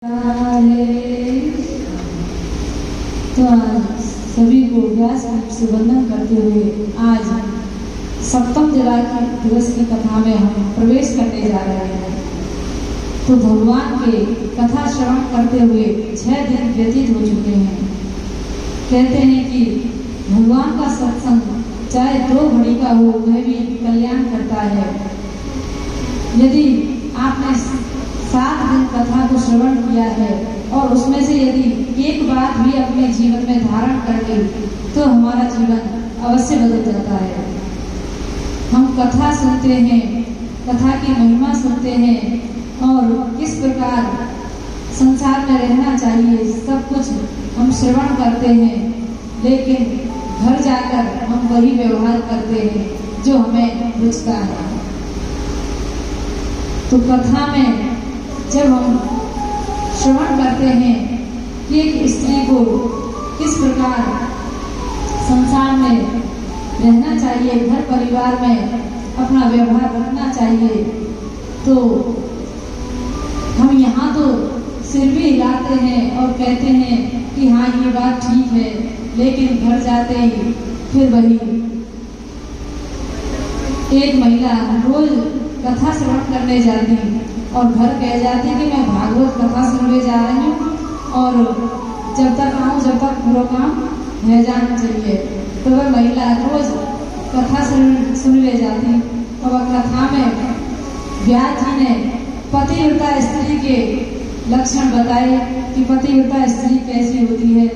तो आज सभी को व्यास से वंदन करते हुए आज सप्तम दिवस की कथा में हम प्रवेश करने जा रहे हैं। तो भगवान के कथा श्रवण करते हुए 6 दिन व्यतीत हो चुके हैं। कहते हैं कि भगवान का सत्संग चाहे 2 घड़ी का हो वह भी कल्याण करता है। यदि आपने 7 दिन कथा को श्रवण किया है और उसमें से यदि एक बात भी अपने जीवन में धारण कर ली तो हमारा जीवन अवश्य बदल जाता है। हम कथा सुनते हैं, कथा की महिमा सुनते हैं और किस प्रकार संसार में रहना चाहिए सब कुछ हम श्रवण करते हैं, लेकिन घर जाकर हम वही व्यवहार करते हैं जो हमें रुचता है। तो कथा में जब हम श्रवण करते हैं कि एक स्त्री को किस प्रकार संसार में रहना चाहिए, घर परिवार में अपना व्यवहार रखना चाहिए, तो हम यहाँ तो सिर भी हिलाते हैं और कहते हैं कि हाँ ये बात ठीक है, लेकिन घर जाते ही फिर वही एक महिला रोज कथा श्रवण करने जाती और घर कह जाती कि मैं भागवत कथा सुनने जा रही हूँ और जब तक आऊँ जब तक पूरा काम रह जाना चाहिए। तो वह महिला रोज कथा सुनने जाती और वह कथा में व्यास जी ने पतिव्रता स्त्री के लक्षण बताए कि पतिव्रता स्त्री कैसी होती है,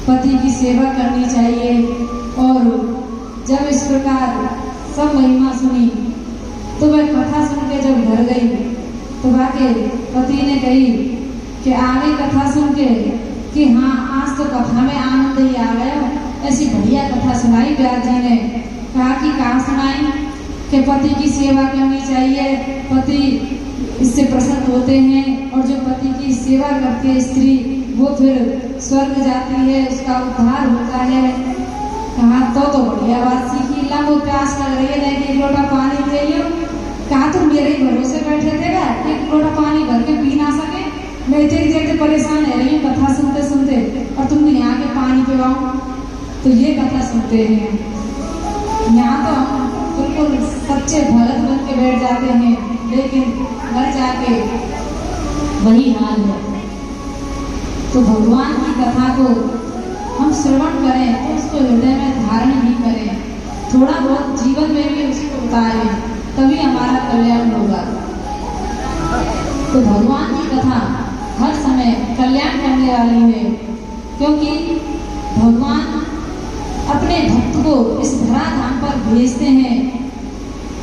पति की सेवा करनी चाहिए। और जब इस प्रकार सब महिमा सुनी तो वह कथा सुन के जब घर गई तो वाके पति ने कही कि आगे कथा सुन के कि हाँ आज तो कथा में आनंद ही आ गया, ऐसी बढ़िया कथा सुनाई। व्यास जी ने कहा कि कहाँ सुनाई कि पति की सेवा करनी चाहिए, पति इससे प्रसन्न होते हैं और जो पति की सेवा करती है स्त्री वो फिर स्वर्ग जाती है, उसका उद्धार होता है। कहा तो बढ़िया बात सीखी। ला वो प्यास लग रही है कि 1 लोटा पानी ले लो। कहा तुम मेरे ही भरोसे बैठे थे क्या 1 लोटा पानी भर के पी ना सके? मैं इतने परेशान है रही हूँ कथा सुनते सुनते और तुम यहाँ के पानी पिवाओ। तो ये कथा सुनते हैं, यहाँ तो हम बिल्कुल सच्चे भगत बन के बैठ जाते हैं, लेकिन घर जाके वही हाल है। तो भगवान की कथा को हम श्रवण करें तो उसको हृदय में धारण भी करें, थोड़ा बहुत जीवन में भी उसको उतारें, तभी हमारा कल्याण होगा। तो भगवान की कथा हर समय कल्याण करने वाली है, क्योंकि भगवान अपने भक्त को इस धराधाम पर भेजते हैं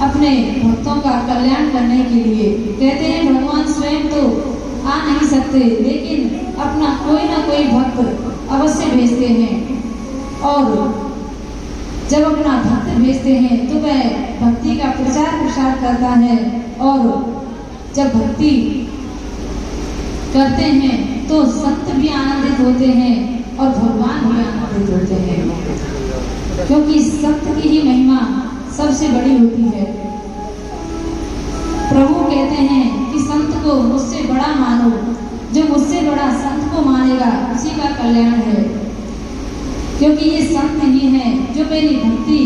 अपने भक्तों का कल्याण करने के लिए। कहते हैं भगवान स्वयं तो आ नहीं सकते, लेकिन अपना कोई ना कोई भक्त अवश्य भेजते हैं और जब अपना भक्त भेजते हैं तो वह भक्ति का प्रचार प्रसार करता है और जब भक्ति करते हैं तो संत भी आनंदित होते हैं और भगवान भी आनंदित होते हैं, क्योंकि संत की ही महिमा सबसे बड़ी होती है। प्रभु कहते हैं कि संत को मुझसे बड़ा मानो, जो मुझसे बड़ा संत को मानेगा उसी का कल्याण है, क्योंकि ये संत ही हैं जो मेरी भक्ति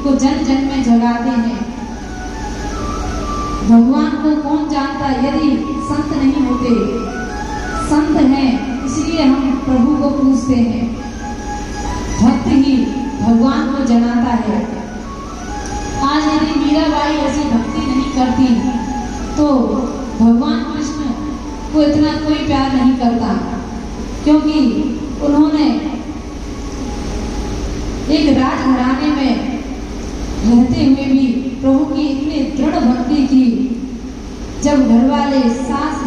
को जन जन में जगाते हैं। भगवान को कौन जानता यदि संत नहीं होते? संत हैं इसलिए हम प्रभु को पूजते हैं, भक्त ही भगवान को जनाता है। आज यदि मीराबाई ऐसी भक्ति नहीं करती तो भगवान कृष्ण को इतना कोई प्यार नहीं करता, क्योंकि उन्होंने एक राजघराने में रहते हुए भी प्रभु की इतनी दृढ़ भक्ति की। जब घरवाले सास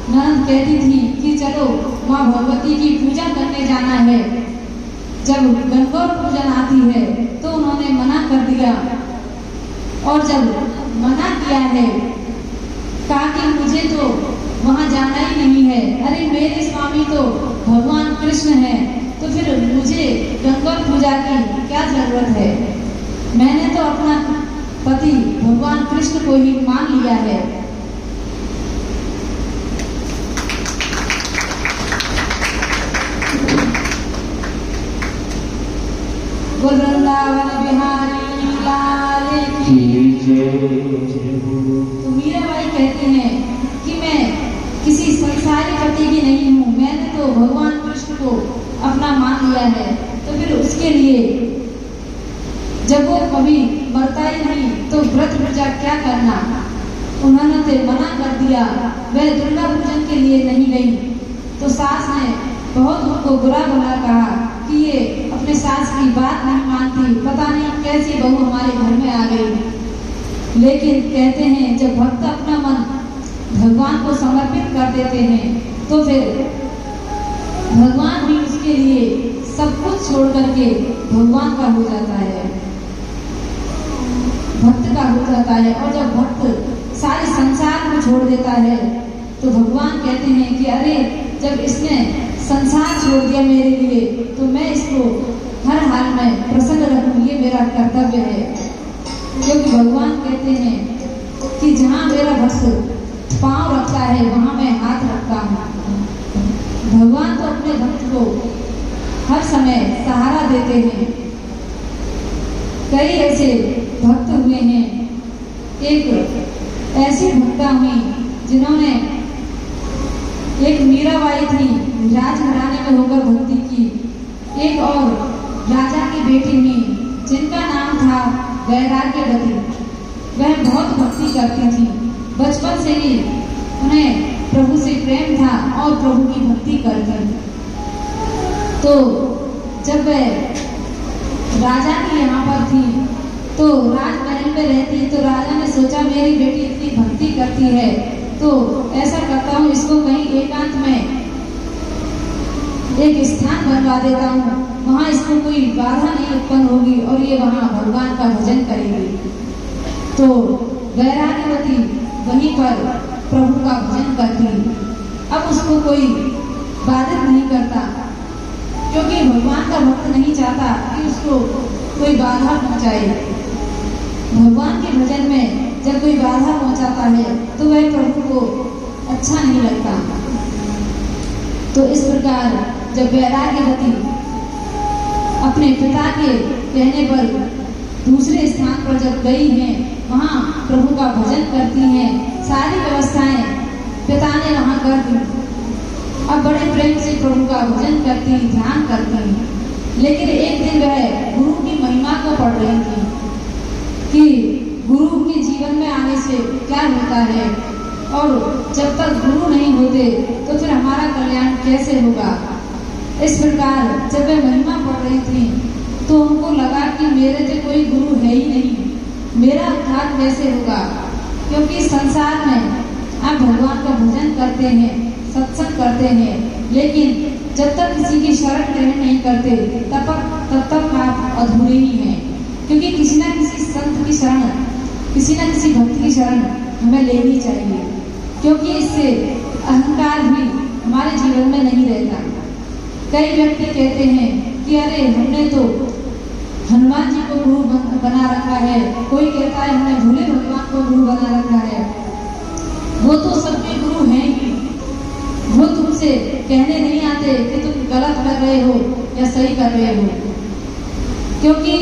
ननद कहती थी कि चलो माँ भगवती की पूजा करने जाना है, जब गणगौर पूजन आती है तो उन्होंने मना कर दिया, और जब मना किया है कहा कि मुझे तो वहाँ जाना ही नहीं है, अरे मेरे स्वामी तो भगवान कृष्ण है, तो फिर मुझे गणगौर पूजा की क्या जरूरत है? मैंने तो अपना पति भगवान कृष्ण को ही मान लिया है। वृंदावन बिहारी लाल की जय। तो मीराबाई कहती हैं कि मैं किसी संसारी पति की नहीं हूँ, मैंने तो भगवान कृष्ण को अपना मान लिया है। तो फिर उसके लिए जब वो कभी मरता ही नहीं तो व्रत पूजा क्या करना। उन्होंने तो मना कर दिया, वह दुर्गा पूजन के लिए नहीं गई। तो सास ने बहुत उनको बुरा भला कहा कि ये अपने सास की बात नहीं मानती, पता नहीं कैसी बहू हमारे घर में आ गई। लेकिन कहते हैं जब भक्त अपना मन भगवान को समर्पित कर देते हैं तो फिर भगवान भी उसके लिए सब कुछ छोड़ करके भगवान का हो जाता है, भक्त का हो जाता है। और जब भक्त सारे संसार को छोड़ देता है तो भगवान कहते हैं कि अरे जब इसने संसार छोड़ दिया मेरे लिए तो मैं इसको हर हाल में प्रसन्न रखूं, ये मेरा कर्तव्य है। क्योंकि भगवान कहते हैं कि जहाँ मेरा भक्त पांव रखता है वहां मैं हाथ रखता हूँ। भगवान तो अपने भक्त को हर समय सहारा देते हैं। कई ऐसे भक्त हुए हैं, एक ऐसी भक्ता हुई जिन्होंने, एक मीराबाई थी राजघराने में होकर भक्ति की, एक और राजा की बेटी हुई जिनका नाम था वैराग्यवती। वह बहुत भक्ति करती थी, बचपन से ही उन्हें प्रभु से प्रेम था और प्रभु की भक्ति करती। तो जब वह राजा की यहाँ पर थी तो राजमहल में रहती, तो राजा ने सोचा मेरी बेटी इतनी भक्ति करती है तो ऐसा करता हूँ इसको कहीं एकांत में एक स्थान बनवा देता हूँ, वहाँ इसको कोई बाधा नहीं उत्पन्न होगी और ये वहाँ भगवान का भजन करेगी। तो वैराग्यवती वहीं पर प्रभु का भजन करती। अब उसको कोई बाधित नहीं करता क्योंकि भगवान का भक्त नहीं चाहता कि उसको कोई बाधा पहुंचाए। भगवान के भजन में जब कोई बाधा पहुंचाता है तो वह प्रभु को अच्छा नहीं लगता। तो इस प्रकार जब वैराग्यवती अपने पिता के कहने पर दूसरे स्थान पर जब गई हैं, वहाँ प्रभु का भजन करती हैं, सारी व्यवस्थाएं पिता ने वहाँ कर दी। अब बड़े प्रेम से प्रभु का भजन करती, ध्यान करती। लेकिन एक दिन वह गुरु की महिमा को पढ़ रही थी कि गुरु के जीवन में आने से क्या होता है और जब तक गुरु नहीं होते तो फिर हमारा कल्याण कैसे होगा। इस प्रकार जब वे महिमा पढ़ रही थी तो उनको लगा कि मेरे तो कोई गुरु है ही नहीं, मेरा उद्धार कैसे होगा। क्योंकि संसार में आप भगवान का भजन करते हैं, सत्संग करते हैं, लेकिन जब तक किसी की शरण ग्रहण नहीं करते तब तक आप अधूरे ही हैं। क्योंकि किसी न किसी संत की शरण, किसी न किसी भक्त की शरण हमें लेनी चाहिए, क्योंकि इससे अहंकार भी हमारे जीवन में नहीं रहता। कई व्यक्ति कहते हैं कि अरे हमने तो हनुमान जी को गुरु बना रखा है, कोई कहता है हमने भोले भगवान को गुरु बना रखा है। वो तो सबके गुरु हैं ही, वो तुमसे कहने नहीं आते कि तुम गलत कर रहे हो या सही कर रहे हो। क्योंकि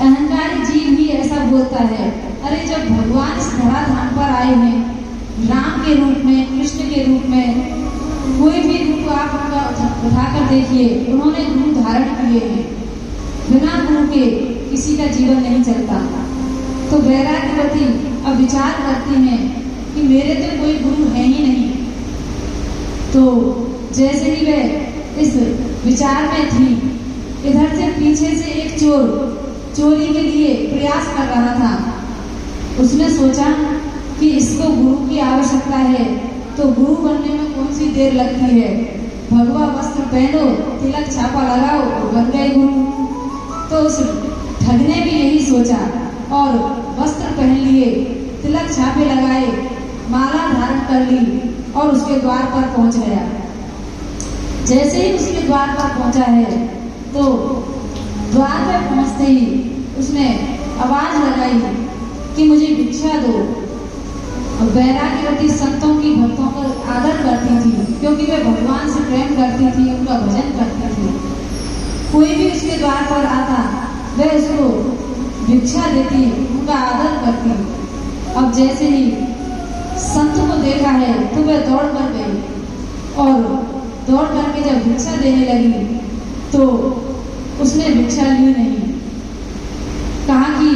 अहंकारी जीव ही ऐसा बोलता है। अरे जब भगवान इस धराधाम पर आए हैं, राम के रूप में, कृष्ण के रूप में, कोई भी रूप आप उनका उठाकर देखिए, उन्होंने गुरु धारण किए हैं। बिना गुरु के किसी का जीवन नहीं चलता। तो वैराग्यवती अब विचार करती हैं कि मेरे तो कोई गुरु है ही नहीं। तो जैसे ही वह इस विचार में थी, इधर से पीछे से एक चोर चोरी के लिए प्रयास कर रहा था। उसने सोचा कि इसको गुरु की आवश्यकता है, तो गुरु बनने में कौन सी देर लगती है, भगवा वस्त्र पहनो, तिलक छापा लगाओ और बन गए गुरु। तो उस ठग ने भी यही सोचा और वस्त्र पहन लिए, तिलक छापे लगाए, माला धारण कर ली और उसके द्वार पर पहुंच गया। जैसे ही उसके द्वार पर पहुंचा है तो द्वार पर पहुंचते ही उसने आवाज लगाई कि मुझे भिक्षा दो। वैराग्यवती संतों की, भक्तों का आदर करती थी, क्योंकि वे भगवान से प्रेम करती थी, उनका भजन करती थी। कोई भी उसके द्वार पर आता वह उसको भिक्षा देती, उनका आदर करती। अब जैसे ही संत को देखा है तो वह दौड़ कर गई और दौड़ करके जब भिक्षा देने लगी तो उसने भिक्षा ली नहीं। कहा कि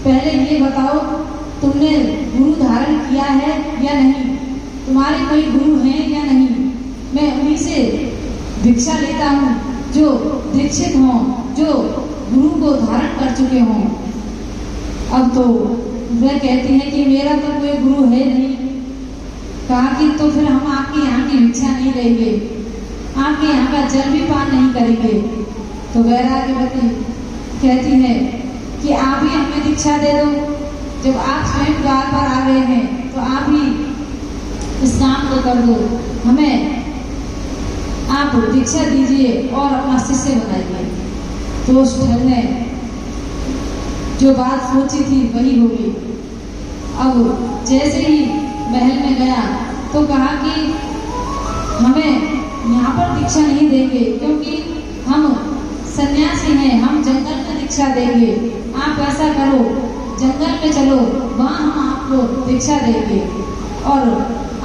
पहले ये बताओ तुमने गुरु धारण किया है या नहीं, तुम्हारे कोई गुरु हैं या नहीं, मैं उन्हीं से भिक्षा लेता हूँ जो दीक्षित हों, जो गुरु को धारण कर चुके हों। अब तो वह कहती है कि मेरा तो कोई गुरु है नहीं। कहा कि तो फिर हम आपके यहाँ की भिक्षा नहीं लेंगे, आपके यहाँ का जल भी पान नहीं करेंगे। तो वैराग्यवती कहती है कि आप ही हमें दीक्षा दे दो, जब आप स्वयं द्वार पर आ गए हैं तो आप ही इस काम को कर दो, हमें आप दीक्षा दीजिए और अपना शिष्य बनाइए। तो उस ठग ने जो बात सोची थी वही होगी। अब जैसे ही महल में गया तो कहा कि हमें यहाँ पर दीक्षा नहीं देंगे क्योंकि हम सन्यासी हैं, हम जंगल में दीक्षा देंगे। आप ऐसा करो, जंगल में चलो, वहाँ हम आपको दीक्षा देंगे और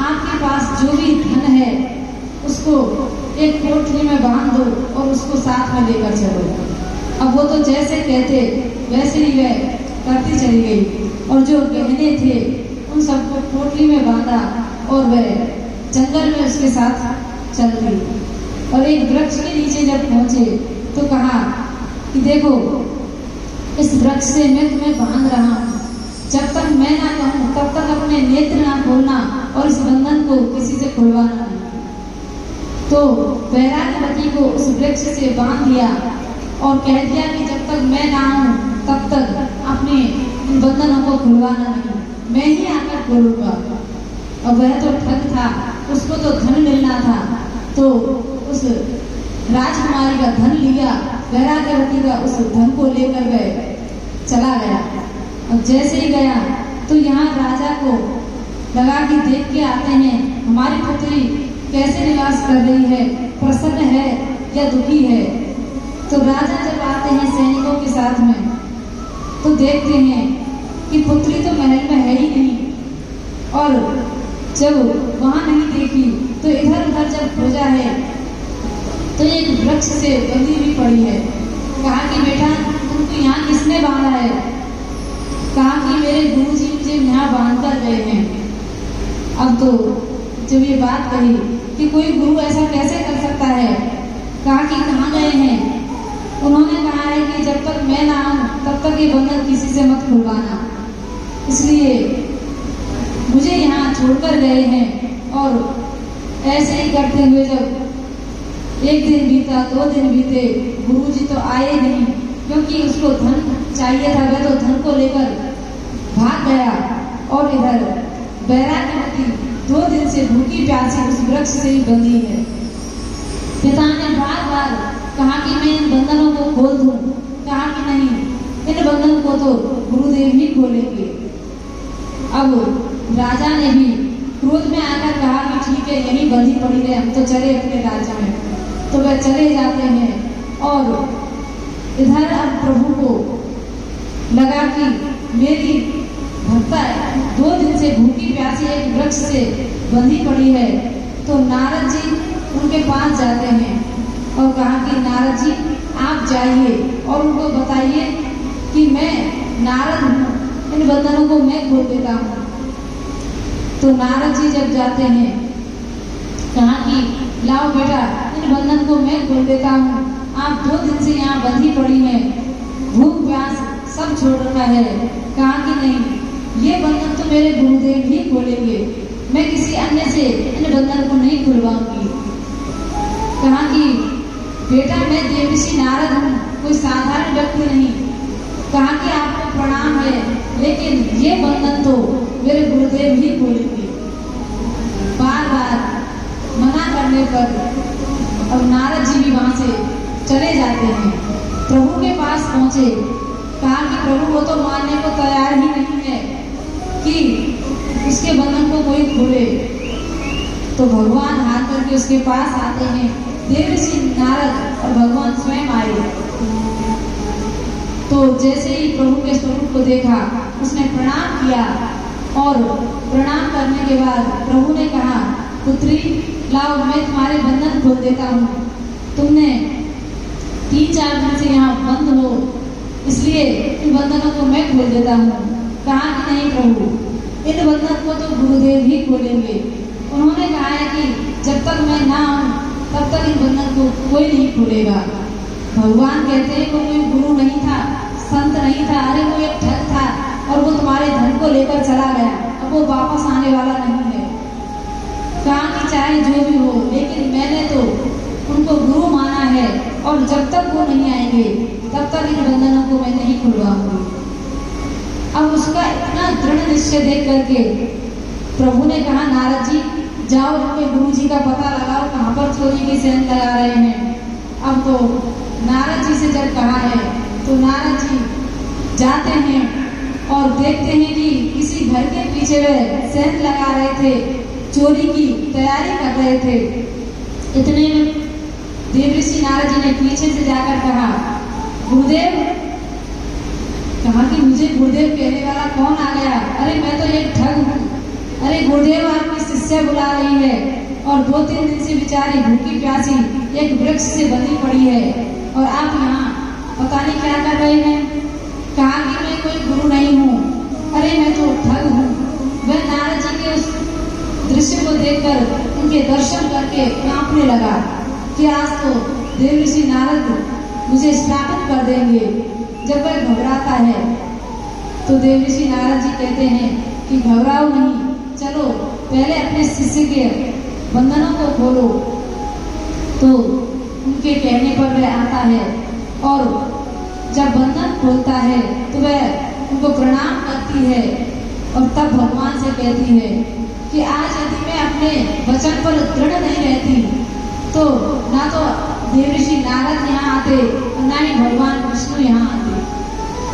आपके पास जो भी धन है उसको एक कोठरी में बांध दो और उसको साथ में लेकर चलो। अब वो तो जैसे कहते वैसे ही वह करती चली गई और जो गहने थे उन सबको कोठरी में बांधा और वह जंगल में उसके साथ चल गई। और एक वृक्ष के नीचे जब पहुंचे तो कहा कि देखो इस वृक्ष से मैं तुम्हें बांध रहा हूँ, जब तक मैं ना कहूँ तब तक अपने नेत्र ना खोलना और इस बंधन को किसी से खुलवाना नहीं। तो वैराग्यवती को उस वृक्ष से बांध दिया और कह दिया कि जब तक मैं ना आऊँ तब तक अपने इन बंधनों को खुलवाना नहीं, मैं ही आकर खोलूंगा। और वह तो ठग था, उसको तो धन मिलना था, तो उस राजकुमारी का धन लिया, वैराग्यवती का उस धन को लेकर वह चला गया। अब जैसे ही गया तो यहाँ राजा को लगा कि देख के आते हैं हमारी पुत्री कैसे निवास कर रही है, प्रसन्न है या दुखी है। तो राजा जब आते हैं सैनिकों के साथ में तो देखते हैं कि पुत्री तो महल में है ही नहीं, और जब वहाँ नहीं देखी तो इधर उधर जब खोजा है तो एक वृक्ष से बंधी हुई पड़ी है। कहा कि बेटा तुमको यहाँ किसने बांधा है? कहा कि मेरे गुरुजी मुझे यहाँ बांध कर गए हैं। अब तो जब ये बात कही कि कोई गुरु ऐसा कैसे कर सकता है, कहा कि कहाँ गए हैं? उन्होंने कहा है कि जब तक मैं ना आऊँ तब तक ये बंधन किसी से मत खुलवाना, इसलिए मुझे यहाँ छोड़कर गए हैं। और ऐसे ही करते हुए जब एक दिन बीता, 2 दिन बीते, गुरुजी तो आए नहीं क्योंकि उसको धन चाहिए था, वह तो धन को लेकर भाग गया। और इधर वैराग्यवती 2 दिन से भूखी प्यासी उस वृक्ष से ही बंधी है। पिता ने बार बार कहा कि मैं इन बंधनों को खोल दूं, कहा कि नहीं, इन बंधनों को तो गुरुदेव ही खोलेंगे। अब राजा ने भी क्रोध में आकर कहा कि ठीक है यही बंधी पड़ी रहे, हम तो चले अपने राज्य में। तो वह चले जाते हैं और इधर अब प्रभु को लगा कि मेरी भक्ता 2 दिन से भूखी प्यासी एक वृक्ष से बंधी पड़ी है। तो नारद जी उनके पास जाते हैं और कहा कि नारद जी आप जाइए और उनको बताइए कि मैं नारद हूँ, इन बंधनों को मैं खोल देता हूँ। तो नारद जी जब जाते हैं कहा कि लाओ बेटा इन बंधन को मैं खोल देता हूँ, आप 2 दिन से यहाँ बंधी पड़ी हैं, भूख प्यास सब छोड़ रखा है। कहा कि नहीं, ये बंधन तो मेरे गुरुदेव ही खोलेंगे, मैं किसी अन्य से इन बंधन को नहीं खुलवाऊंगी। कहा कि बेटा मैं देवऋषि नारद हूँ, कोई साधारण व्यक्ति नहीं। कहा कि आपको प्रणाम है, लेकिन ये बंधन तो मेरे गुरुदेव ही खोलेंगे। बार बार मना करने पर अब नारद जी भी वहाँ से चले जाते हैं। प्रभु के पास पहुँचे, कहा कि प्रभु वो तो मानने को तैयार ही नहीं है कि उसके बंधन को कोई खोले। तो भगवान हाथ करके उसके पास आते हैं, देवऋषि नारद और भगवान स्वयं आए। तो जैसे ही प्रभु के स्वरूप को देखा उसने प्रणाम किया और प्रणाम करने के बाद प्रभु ने कहा, पुत्री लाओ मैं तुम्हारे बंधन खोल देता हूँ। तुमने 3-4 दिन से यहाँ बंद हो, इसलिए इन बंधनों को मैं खोल देता हूँ। कहा कि नहीं प्रभु, इन बंधन को तो गुरुदेव ही खोलेंगे। उन्होंने कहा है कि जब तक मैं ना आऊँ तब तक इन बंधन को कोई नहीं खोलेगा। भगवान कहते हैं वो कोई गुरु नहीं था, संत नहीं था, अरे वो एक ठग था और वो तुम्हारे धन को लेकर चला गया, अब वो वापस आने वाला नहीं है। कहा कि चाहे जो भी हो, लेकिन मैंने तो उनको गुरु माना है और जब तक वो नहीं आएंगे तब तक इन बंधनों को मैं नहीं खुलवाऊंगी। अब उसका इतना दृढ़ निश्चय देख करके प्रभु ने कहा, नारद जी जाओ अपने गुरु जी का पता लगाओ, कहाँ पर चोरी की सेंध लगा रहे हैं। अब तो नारद जी से जब कहा है तो नारद जी जाते हैं और देखते हैं कि किसी घर के पीछे वे सेंध लगा रहे थे, चोरी की तैयारी कर रहे थे। इतने में देवऋषि नारद जी ने पीछे से जाकर कहा, गुरुदेव। कहा कि मुझे गुरुदेव कहने वाला कौन आ गया? अरे मैं तो एक ठग हूँ। अरे गुरुदेव आपकी शिष्या बुला रही है और 2-3 दिन से बेचारी भूखी प्यासी एक वृक्ष से बंधी पड़ी है और आप यहाँ पता नहीं क्या कर रहे हैं। कहा कि मैं कोई गुरु नहीं हूँ, अरे मैं तो ठग हूँ। वह नारद जी के उस दृश्य को देखकर उनके दर्शन करके कांपने लगा कि आज तो देवऋषि नारद मुझे श्रापित कर देंगे। जब वह घबराता है तो देवऋषि नारद जी कहते हैं कि घबराओ नहीं, चलो पहले अपने शिष्य के बंधनों को खोलो। तो उनके कहने पर वह आता है और जब बंधन खोलता है तो वह उनको प्रणाम करती है और तब भगवान से कहती है कि आज यदि मैं अपने वचन पर दृढ़ नहीं रहती तो ना तो देवऋषि नारद यहाँ आते और ना ही भगवान विष्णु यहाँ आते।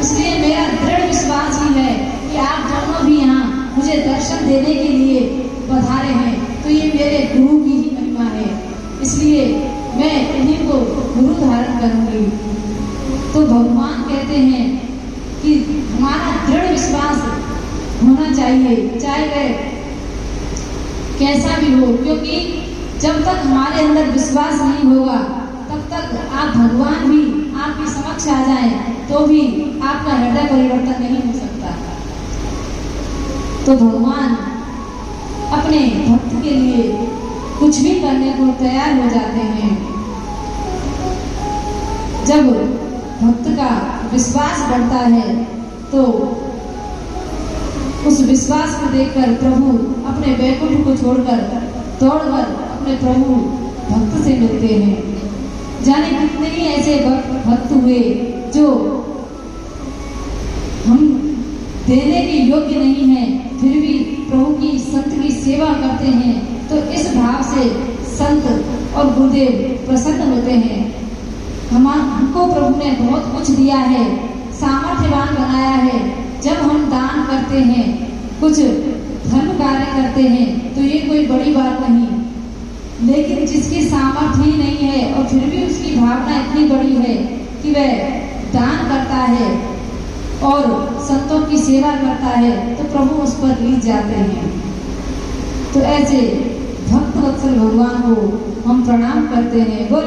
इसलिए मेरा दृढ़ विश्वास ही है कि आप दोनों भी यहाँ मुझे दर्शन देने के लिए पधारे हैं, तो ये मेरे गुरु की ही महिमा है, इसलिए मैं इन्हीं को गुरु धारण करूंगी। तो भगवान कहते हैं कि हमारा दृढ़ विश्वास होना चाहिए, चाहे वह कैसा भी हो, क्योंकि जब तक हमारे अंदर विश्वास नहीं होगा तब तक आप भगवान भी आपके समक्ष आ जाएं तो भी आपका हृदय परिवर्तन नहीं हो सकता। तो भगवान अपने भक्त के लिए कुछ भी करने को तैयार हो जाते हैं। जब भक्त का विश्वास बढ़ता है तो उस विश्वास को देखकर प्रभु अपने वैकुंठ को छोड़कर दौड़कर अपने प्रभु भक्त से मिलते हैं। जाने कितने ही ऐसे भक्त हुए जो हम देने के योग्य नहीं हैं, फिर भी प्रभु की संत की सेवा करते हैं, तो इस भाव से संत और गुरुदेव प्रसन्न होते हैं। हमको प्रभु ने बहुत कुछ दिया है, सामर्थ्यवान बनाया है। जब हम दान करते हैं, कुछ धर्म कार्य करते हैं, तो ये कोई बड़ी बात नहीं। लेकिन जिसकी सामर्थ्य ही नहीं है और फिर भी उसकी भावना इतनी बड़ी है कि वह दान करता है और संतों की सेवा करता है, तो प्रभु उस पर लीन जाते हैं। तो ऐसे भक्त वत्सल भगवान को हम प्रणाम करते हैं। बोल